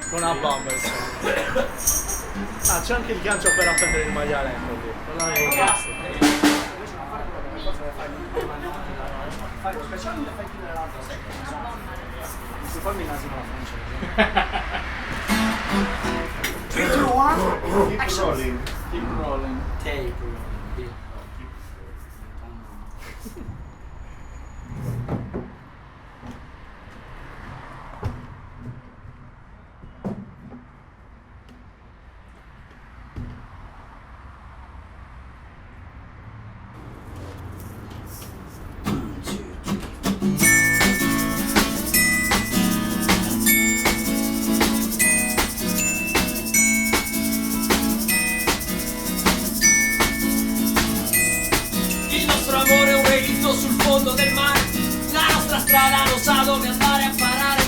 Con una bomba insomma. Ah, c'è anche il gancio per appendere il maialetto lì. Non l'avevo chiesto. Specialmente fai chiudere l'altra se fammi il nasino alla francese. 3, 2, 1, Keep rolling. Keep rolling. tape. Il nostro amore è un relitto sul fondo del mare. La nostra strada non sa dove andare a parare.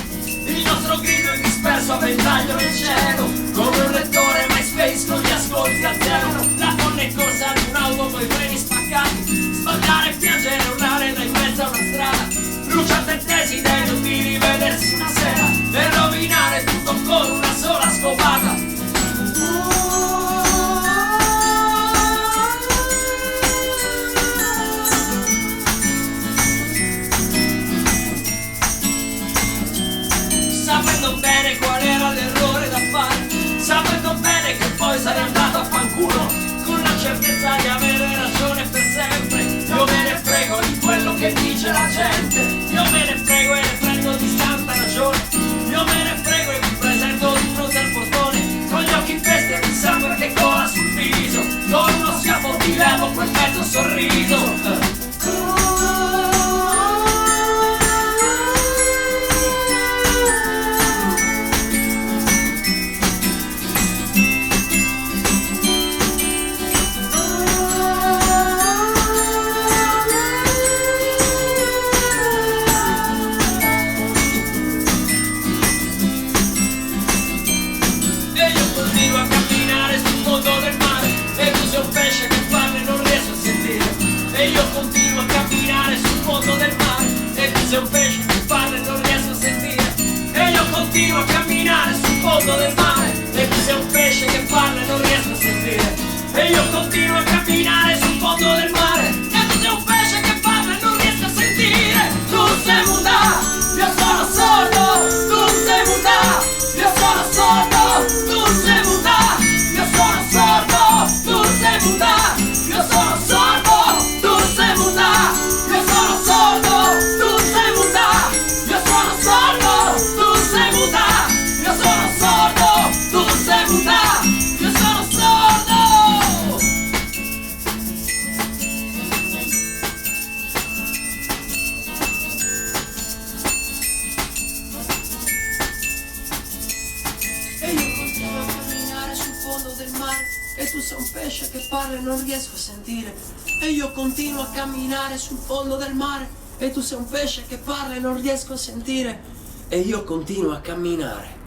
Il nostro grido è disperso a ventaglio nel cielo, come un lettore MySpace con gli ascolti a zero. La folla è corsa di un'auto coi freni spaccati. Sbagliare, piangere, urlare da in mezzo a una strada. Bruciate il desiderio di rivedersi una sera e rovinare tutto con una sola scopata. Sapendo bene qual era l'errore da fare, sapendo bene che poi sarei andato a fanculo, con la certezza di avere ragione per sempre. Io me ne frego di quello che dice la gente, io me ne frego e ne prendo di santa ragione. Io me ne frego e mi presento di fronte al portone, con gli occhi in festa di sangue che cola sul viso, con uno schiaffo ti levo quel mezzo sorriso. Continuo a camminare sul fondo del mare e tu sei un pesce che parla e non riesco a sentire. E io continuo a camminare sul fondo del mare e tu sei un pesce che parla e non riesco a sentire. E io continuo a camminare sul fondo del mare e tu sei un pesce che parla e non riesco a sentire. E io continuo a camminare sul fondo del mare e tu sei un pesce che parla e non riesco a sentire. Tu sei muta, io sono sordo, tu sei muta, io sono sordo, tu sei muta, io sono sordo, tu sei muta, io sono sordo, tu sei muta, io sono sordo, tu sei muta, io sono sordo, tu sei muta, io sono sordo, tu sei muta, io sono sordo. E io continuo a camminare sul fondo del mare e tu sei un pesce che parla e non riesco a sentire. E io continuo a camminare sul fondo del mare e tu sei un pesce che parla e non riesco a sentire. E io continuo a camminare